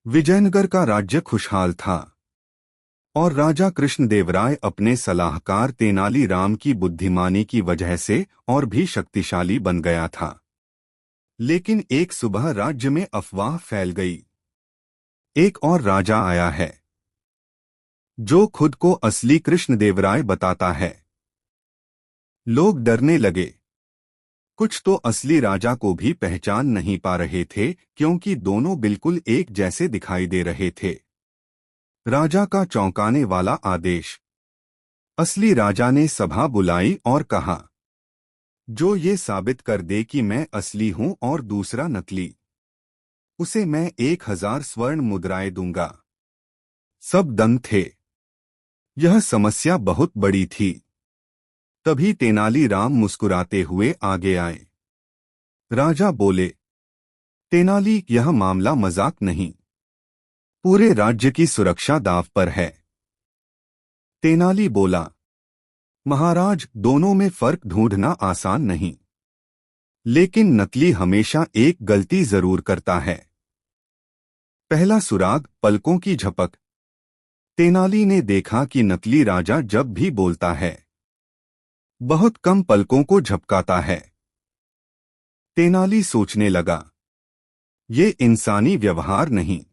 विजयनगर का राज्य खुशहाल था और राजा कृष्णदेवराय अपने सलाहकार तेनालीराम की बुद्धिमानी की वजह से और भी शक्तिशाली बन गया था। लेकिन एक सुबह राज्य में अफवाह फैल गई। एक और राजा आया है जो खुद को असली कृष्णदेवराय बताता है। लोग डरने लगे। कुछ तो असली राजा को भी पहचान नहीं पा रहे थे क्योंकि दोनों बिल्कुल एक जैसे दिखाई दे रहे थे। राजा का चौंकाने वाला आदेश। असली राजा ने सभा बुलाई और कहा, जो ये साबित कर दे कि मैं असली हूं और दूसरा नकली, उसे मैं 1000 स्वर्ण मुद्राएं दूंगा। सब दंग थे। यह समस्या बहुत बड़ी थी। तभी तेनालीराम मुस्कुराते हुए आगे आए। राजा बोले, तेनाली, यह मामला मजाक नहीं। पूरे राज्य की सुरक्षा दांव पर है। तेनाली बोला, महाराज, दोनों में फर्क ढूंढना आसान नहीं, लेकिन नकली हमेशा एक गलती जरूर करता है। पहला सुराग, पलकों की झपक। तेनाली ने देखा कि नकली राजा जब भी बोलता है बहुत कम पलकों को झपकाता है। तेनाली सोचने लगा, ये इंसानी व्यवहार नहीं,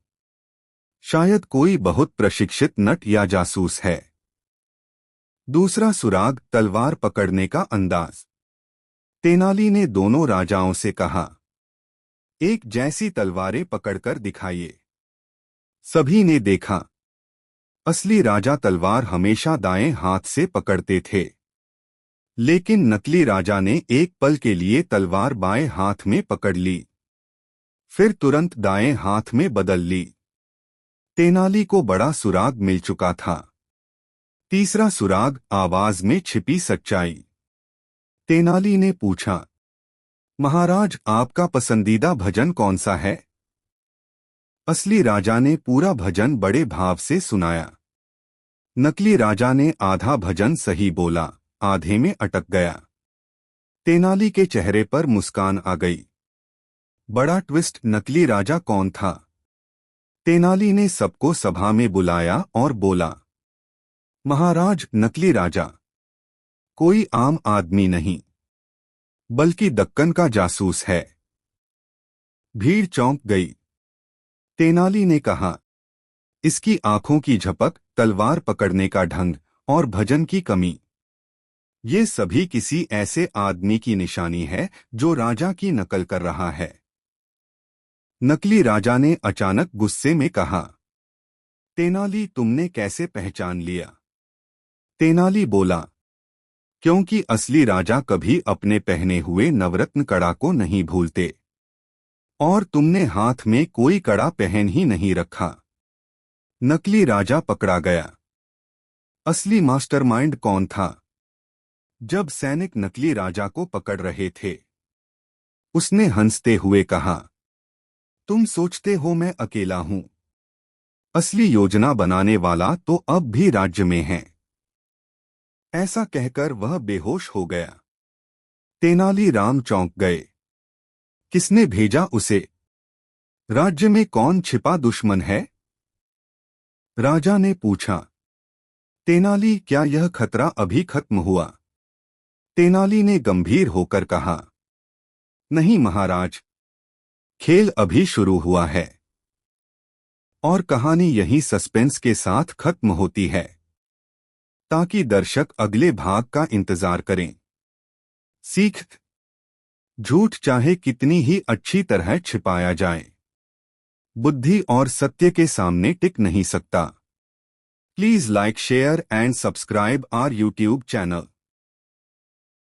शायद कोई बहुत प्रशिक्षित नट या जासूस है। दूसरा सुराग, तलवार पकड़ने का अंदाज। तेनाली ने दोनों राजाओं से कहा, एक जैसी तलवारें पकड़कर दिखाइए। सभी ने देखा, असली राजा तलवार हमेशा दाएं हाथ से पकड़ते थे, लेकिन नकली राजा ने एक पल के लिए तलवार बाएं हाथ में पकड़ ली, फिर तुरंत दाएं हाथ में बदल ली। तेनाली को बड़ा सुराग मिल चुका था। तीसरा सुराग, आवाज में छिपी सच्चाई। तेनाली ने पूछा, महाराज, आपका पसंदीदा भजन कौन सा है? असली राजा ने पूरा भजन बड़े भाव से सुनाया। नकली राजा ने आधा भजन सही बोला, आधे में अटक गया। तेनाली के चेहरे पर मुस्कान आ गई। बड़ा ट्विस्ट, नकली राजा कौन था? तेनाली ने सबको सभा में बुलाया और बोला, महाराज, नकली राजा कोई आम आदमी नहीं, बल्कि दक्कन का जासूस है। भीड़ चौंक गई। तेनाली ने कहा, इसकी आंखों की झपक, तलवार पकड़ने का ढंग और भजन की कमी, ये सभी किसी ऐसे आदमी की निशानी है जो राजा की नकल कर रहा है। नकली राजा ने अचानक गुस्से में कहा, तेनाली, तुमने कैसे पहचान लिया? तेनाली बोला, क्योंकि असली राजा कभी अपने पहने हुए नवरत्न कड़ा को नहीं भूलते, और तुमने हाथ में कोई कड़ा पहन ही नहीं रखा। नकली राजा पकड़ा गया। असली मास्टरमाइंड कौन था? जब सैनिक नकली राजा को पकड़ रहे थे, उसने हंसते हुए कहा, तुम सोचते हो मैं अकेला हूं? असली योजना बनाने वाला तो अब भी राज्य में है। ऐसा कहकर वह बेहोश हो गया। तेनालीराम चौंक गए। किसने भेजा उसे? राज्य में कौन छिपा दुश्मन है? राजा ने पूछा, तेनाली, क्या यह खतरा अभी खत्म हुआ? तेनाली ने गंभीर होकर कहा, नहीं महाराज, खेल अभी शुरू हुआ है, और कहानी यही सस्पेंस के साथ खत्म होती है, ताकि दर्शक अगले भाग का इंतजार करें। सीख, झूठ चाहे कितनी ही अच्छी तरह छिपाया जाए, बुद्धि और सत्य के सामने टिक नहीं सकता। Please like, share and subscribe our YouTube channel.